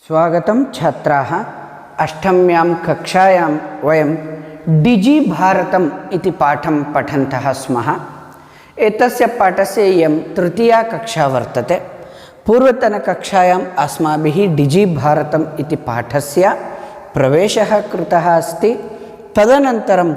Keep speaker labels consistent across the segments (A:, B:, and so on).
A: स्वागतं छात्राः। अष्टम्यां कक्षायां वयं डिजि भारतम् इति पाठं पठन्तः स्मः। एतस्य पाठस्य इयं तृतीया कक्षा वर्तते। पूर्वतनकक्षायाम् अस्माभिः डिजि भारतम् इति पाठस्य प्रवेशः कृतः अस्ति। तदनन्तरं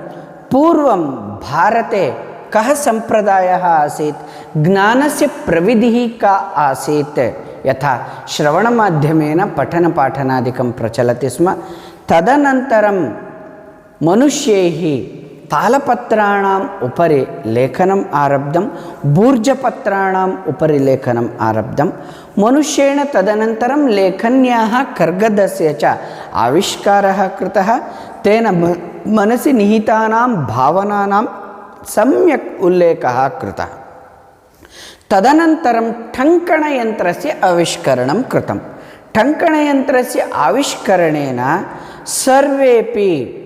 A: पूर्वं भारते कः सम्प्रदायः आसीत्, ज्ञानस्य प्रविधिः का आसीत्, यथा श्रवणमाध्यमेन पठनपाठनादिकं प्रचलति स्म। तदनन्तरं मनुष्यैः तालपत्राणाम् उपरि लेखनम् आरब्धं, भूर्जपत्राणाम् उपरि लेखनम् आरब्धं। मनुष्येण तदनन्तरं लेखन्याः कर्गदस्य च आविष्कारः कृतः। तेन मनसि निहितानां भावनानां सम्यक् उल्लेखः कृतः। तदनन्तरं टङ्कणयन्त्रस्य आविष्करणं कृतं। टङ्कणयन्त्रस्य आविष्करणेन सर्वेपि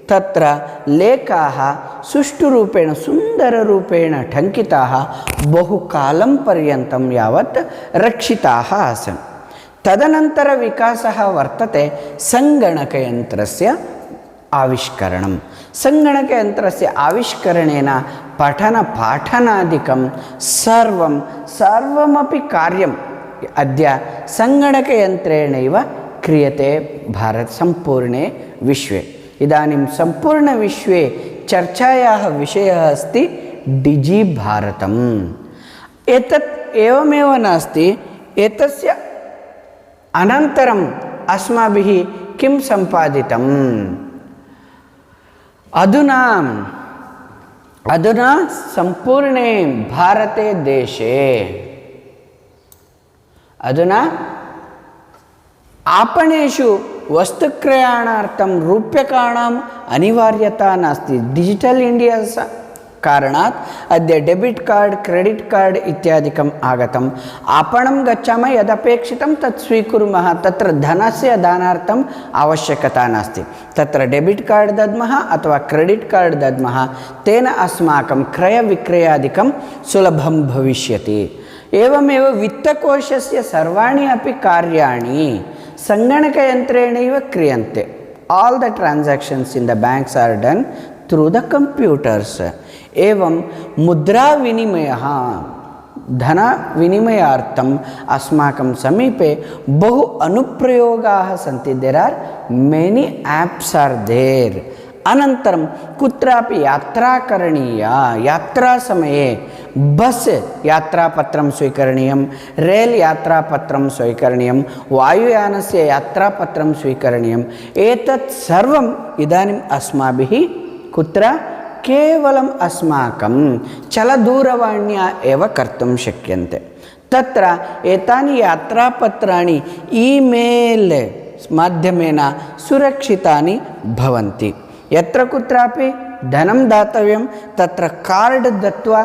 A: तत्र लेखाः सुष्ठुरूपेण सुन्दररूपेण टङ्किताः बहुकालं पर्यन्तं यावत् रक्षिताः आसन्। तदनन्तरविकासः वर्तते सङ्गणकयन्त्रस्य आविष्करणं। सङ्गणकयन्त्रस्य आविष्करणेन पठनपाठनादिकं सर्वमपि कार्यम् अद्य सङ्गणकयन्त्रेणैव क्रियते सम्पूर्णे विश्वे। इदानीं सम्पूर्णविश्वे चर्चायाः विषयः अस्ति डिजि भारतम्। एतत् एवमेव नास्ति, एतस्य अनन्तरम् अस्माभिः किं सम्पादितम्? अधुना सम्पूर्णे भारते देशे अधुना आपणेषु वस्तुक्रयणार्थं रूप्यकाणाम् अनिवार्यता नास्ति। डिजिटल इंडिया कारणात् अद्य डेबिट कार्ड, क्रेडिट कार्ड इत्यादिकम् आगतम्। आपणं गच्छामः, यदपेक्षितं तत् स्वीकुर्मः। तत्र धनस्य दानार्थम् आवश्यकता नास्ति। तत्र डेबिट कार्ड दद्मः अथवा क्रेडिट कार्ड दद्मः, तेन अस्माकं क्रयविक्रयादिकं सुलभं भविष्यति। एवमेव वित्तकोशस्य सर्वाणि अपि कार्याणि सङ्गणकयन्त्रेणैव क्रियन्ते। All the transactions in the banks are done through the computers. एवं मुद्राविनिमयः, धनविनिमयार्थम् अस्माकं समीपे बहु अनुप्रयोगाः सन्ति। There are many apps are there. अनन्तरं कुत्रापि यात्रा करणीया, यात्रासमये बस् यात्रापत्रं स्वीकरणीयं, रेल् यात्रापत्रं स्वीकरणीयं, वायुयानस्य यात्रापत्रं स्वीकरणीयम्। एतत् सर्वम् इदानीम् अस्माभिः कुत्र? केवलम् अस्माकं चलदूरवाण्या एव कर्तुं शक्यन्ते। तत्र एतानि यात्रापत्राणि ईमेल् माध्यमेन सुरक्षितानि भवन्ति। यत्र कुत्रापि धनं दातव्यं तत्र कार्ड् दत्वा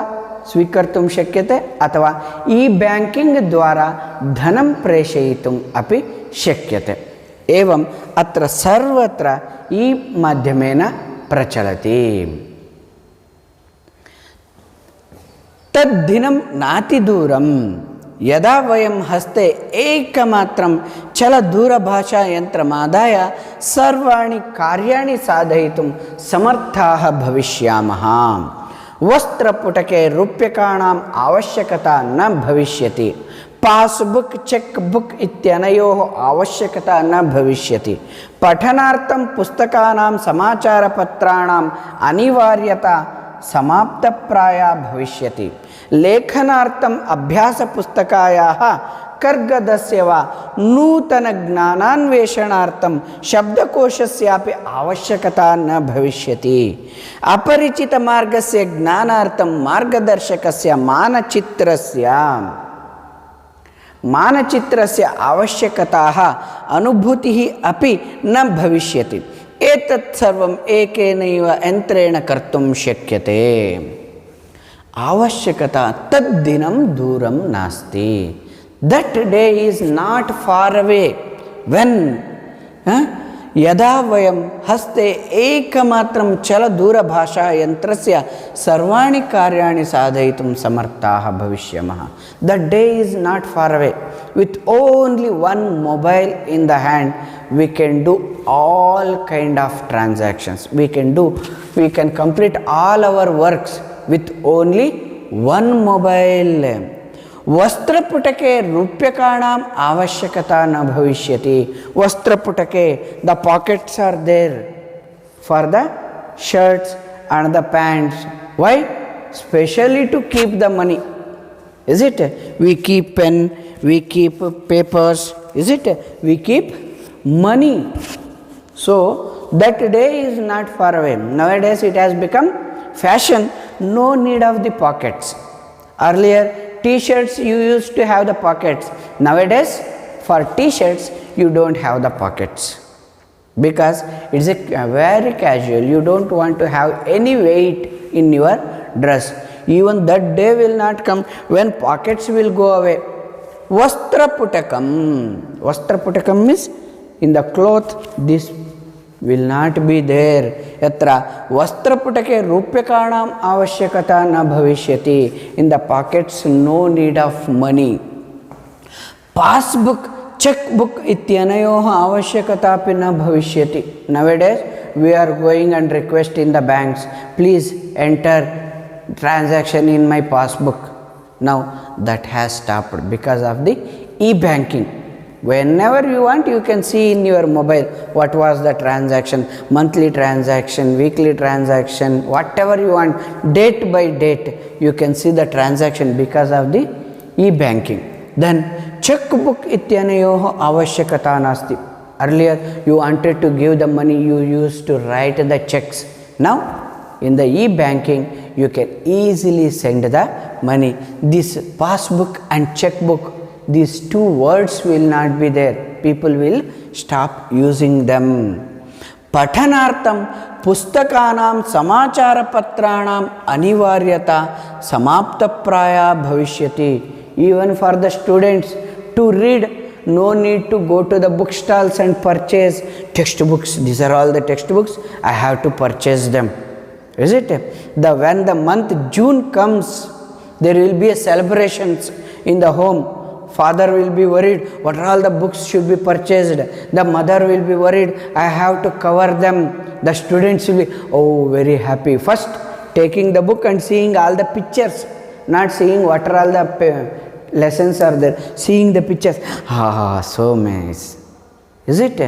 A: स्वीकर्तुं शक्यते, अथवा ई बैंकिंग द्वारा धनं प्रेषयितुम् अपि शक्यते। एवम् अत्र सर्वत्र ई माध्यमेन प्रचलति। तद्दिनं नातिदूरं यदा वयं हस्ते एकमात्रं चलदूरभाषायन्त्रमादाय सर्वाणि कार्याणि साधयितुं समर्थाः भविष्यामः। वस्त्रपुटके रूप्यकाणाम् आवश्यकता न भविष्यति। पासबुक, चेक बुक इत्यनयोः आवश्यकता न भविष्यति। पठनार्थं पुस्तकानां, समाचारपत्राणाम् अनिवार्यता समाप्तप्राया भविष्यति। लेखनार्थम् अभ्यासपुस्तकायाः, कर्गदस्य वा नूतनज्ञानान्वेषणार्थं शब्दकोशस्यापि आवश्यकता न भविष्यति। अपरिचितमार्गस्य ज्ञानार्थं मार्गदर्शकस्य मानचित्रस्य आवश्यकताः, अनुभूतिः अपि न भविष्यति। एतत् सर्वम् एकेनैव यन्त्रेण कर्तुं शक्यते। आवश्यकता तद्दिनं दूरं नास्ति। That day is not far away when यदा वयं हस्ते एकमात्रं चलदूरभाषायन्त्रस्य सर्वाणि कार्याणि साधयितुं समर्थाः भविष्यामः. The day is not far away. With only one mobile in the hand, we can do all kind of transactions. We can complete all our works with only one mobile. वस्त्रपुटके रूप्यकाणाम् आवश्यकता न भविष्यति. वस्त्रपुटके the pockets are there for the shirts and the pants. Why? Specially to keep the money. Is it? We keep pen, we keep papers. Is it? We keep money. So that day is not far away. Nowadays it has become fashion. No need of the pockets. Earlier T-shirts you used to have the pockets. Nowadays for T-shirts you don't have the pockets because it's a very casual. You don't want to have any weight in your dress. Even that day will not come when pockets will go away. Vastraputakam. Vastraputakam means in the cloth this will not be there. Yatra vastraputake rupyakanam avashyakata na bhavishyati. In the pockets no need of money. Passbook, checkbook ityanayoha avashyakata api na bhavishyati. Nowadays we are going and request in the banks, please enter transaction in my passbook. Now that has stopped because of the e-banking. Whenever you want, you can see in your mobile what was the transaction, monthly transaction, weekly transaction, whatever you want, date by date, you can see the transaction because of the e-banking. Then checkbook ityanayoho avashyakata nasti. Earlier you wanted to give the money, you used to write the checks. Now in the e-banking you can easily send the money. This passbook and checkbook, these two words will not be there. People will stop using them. Pathanartham pustakanam samachara patranam anivaryata samaptapraya bhavishyati. Even for the students to read, no need to go to the bookstalls and purchase textbooks. These are all the textbooks. I have to purchase them. Is it? When the month June comes, there will be a celebrations in the home. Father will be worried, what are all the books should be purchased. The mother will be worried, I have to cover them. The students will be, oh, very happy. First, taking the book and seeing all the pictures, not seeing what are all the lessons are there. Seeing the pictures, so nice. Is it?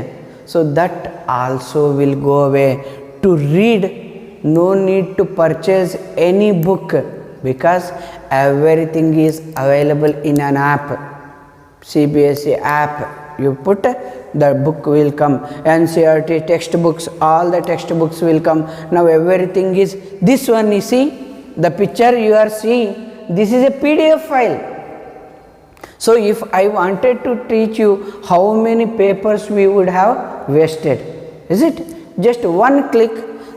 A: So that also will go away. To read, no need to purchase any book because everything is available in an app. CBSE app, you put, the book will come. NCERT textbooks, all the textbooks will come. Now everything is, this one you see, the picture you are seeing, this is a PDF file. So if I wanted to teach you how many papers we would have wasted, is it? Just one click,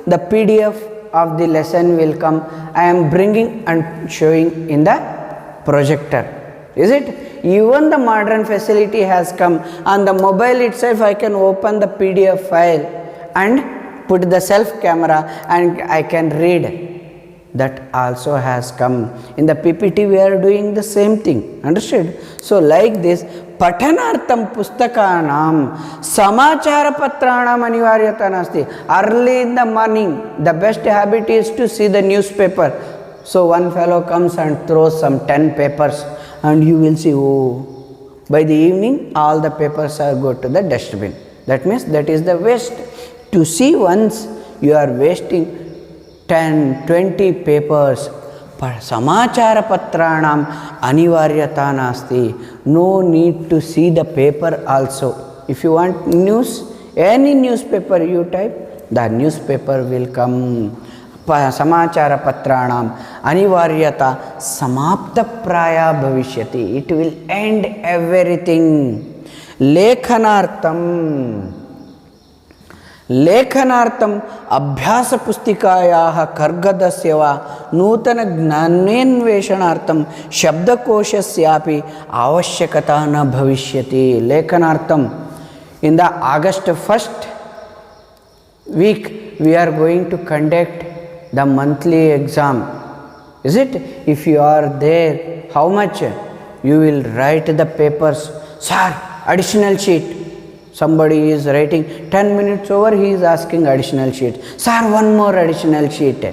A: the PDF of the lesson will come. I am bringing and showing in the projector. Is it? Even the modern facility has come. On the mobile itself I can open the PDF file and put the self camera and I can read. That also has come. In the PPT we are doing the same thing. Understood? So like this, Pathanartham pustakanam samachara patranam anivaryata nasti. Early in the morning, the best habit is to see the newspaper. So one fellow comes and throws some 10 papers and you will see, oh, by the evening all the papers are go to the dustbin. That means that is the waste. To see once you are wasting 10, 20 papers. Samachara patranam anivaryata nasti. No need to see the paper also. If you want news, any newspaper you type, the newspaper will come. Samachara patranam anivaryata samapta praya bhavishyati. It will end everything. Lekhanartham abhyasa pustikayah kargadasya va nutana gnanenveshanartham shabdakoshasyapi avashyakata na bhavishyati. Lekhanartham. In the August 1st, week we are going to conduct the monthly exam. Is it? If you are there, how much you will write the papers? Sir, additional sheet. Somebody is writing 10 minutes over, he is asking additional sheet. Sir, one more additional sheet.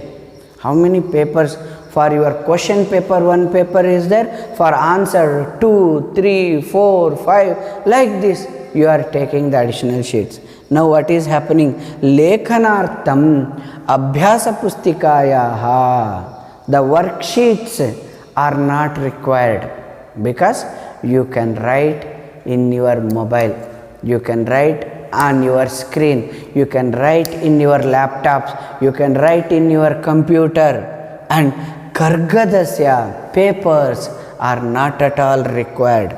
A: How many papers? For your question paper, one paper is there. For answer, 2, 3, 4, 5. Like this, you are taking the additional sheets. Now what is happening? Lekhanartham abhyasa pustikayaha. The worksheets are not required because you can write in your mobile. You can write on your screen. You can write in your laptops. You can write in your computer. And Kargadasya papers are not at all required.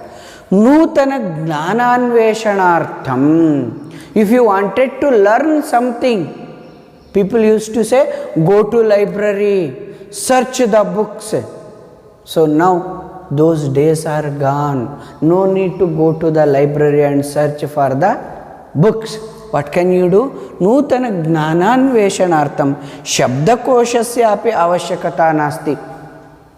A: Nutana Gnananveshanartham. If you wanted to learn something, people used to say, go to library, search the books. So now those days are gone. No need to go to the library and search for the books. What can you do? Nutana Gnananveshanartham Shabdakoshasyapi avashyakata nasti.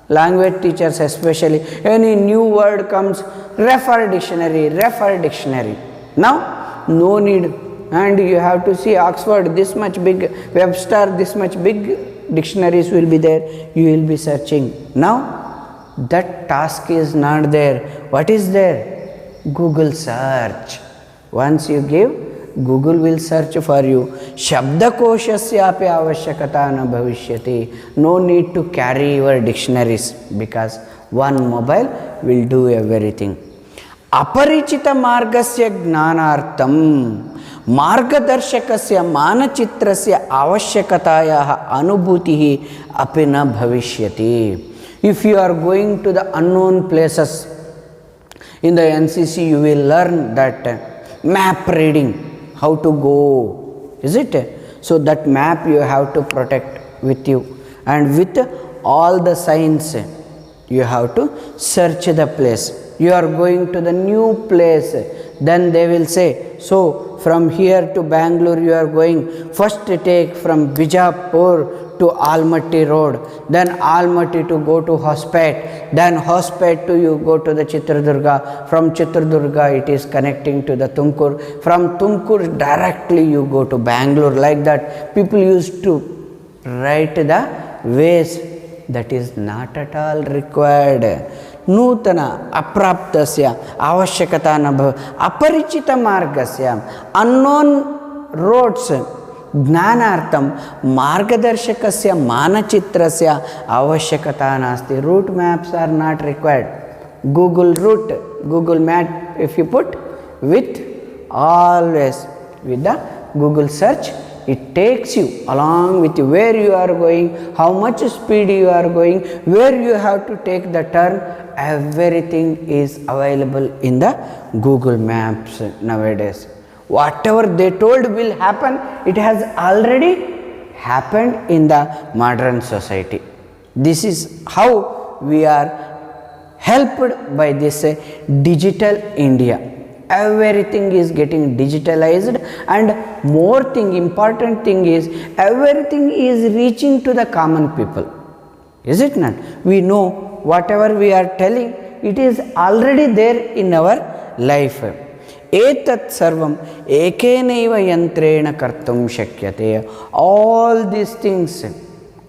A: Language teachers especially, any new word comes, refer dictionary, refer dictionary. Now no need, and you have to see Oxford, this much big, Webster, this much big dictionaries will be there, you will be searching. Now that task is not there. What is there? Google search. Once you give, Google will search for you. Shabdakoshasyapi avashyakata na bhavishyati. No need to carry your dictionaries because one mobile will do everything. Aparichita margasya gnanartham margadarshakasya manachitrasya avashyakatayaha anubhutihi api na bhavishyati. If you are going to the unknown places, in the NCC you will learn that map reading, how to go, is it? So that map you have to protect with you, and with all the signs you have to search the place. You are going to the new place, then they will say, so from here to Bangalore you are going, first take from Bijapur to Almaty road, then Almaty to go to Hospet, then Hospet to you go to the Chitradurga, from Chitradurga it is connecting to the Tumkur, from Tumkur directly you go to Bangalore. Like that people used to write the ways. That is not at all required. Nutana apraptasya avashyakata na bhav aparichita margasya, unknown roads, ಜ್ಞಾನಾರ್ಥಂ ಮಾರ್ಗದರ್ಶಕಸ್ಯ ಮಾನಚಿತ್ರಸ್ಯ ಅವಶ್ಯಕತಾ ನಾಸ್ತಿ. Route maps are not required. Google route, Google map, if you put with always with the Google search, it takes you along with you where you are going, how much speed you are going, where you have to take the turn. Everything is available in the Google Maps nowadays. Whatever they told will happen, it has already happened in the modern society. This is how we are helped by this digital India. Everything is getting digitalized, and more thing, important thing is, everything is reaching to the common people. Is it not? We know whatever we are telling, it is already there in our life. Etat sarvam ekenaiva yantrena kartum shakyate. All these things,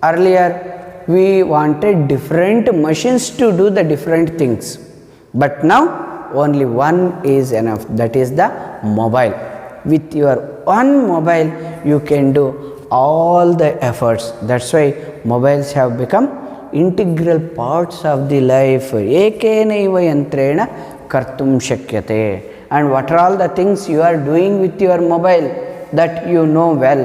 A: earlier we wanted different machines to do the different things, but now only one is enough, that is the mobile. With your one mobile you can do all the efforts. That's why mobiles have become integral parts of the life. Ekenaiva yantrena kartum shakyate. And what are all the things you are doing with your mobile that you know well,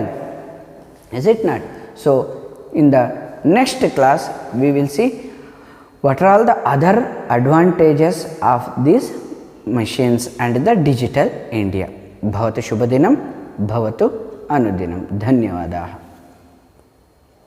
A: is it not? So in the next class we will see what are all the other advantages of these machines and the digital India. Bhavatu Shubhadinam, Bhavatu Anudinam. Dhanyavadah.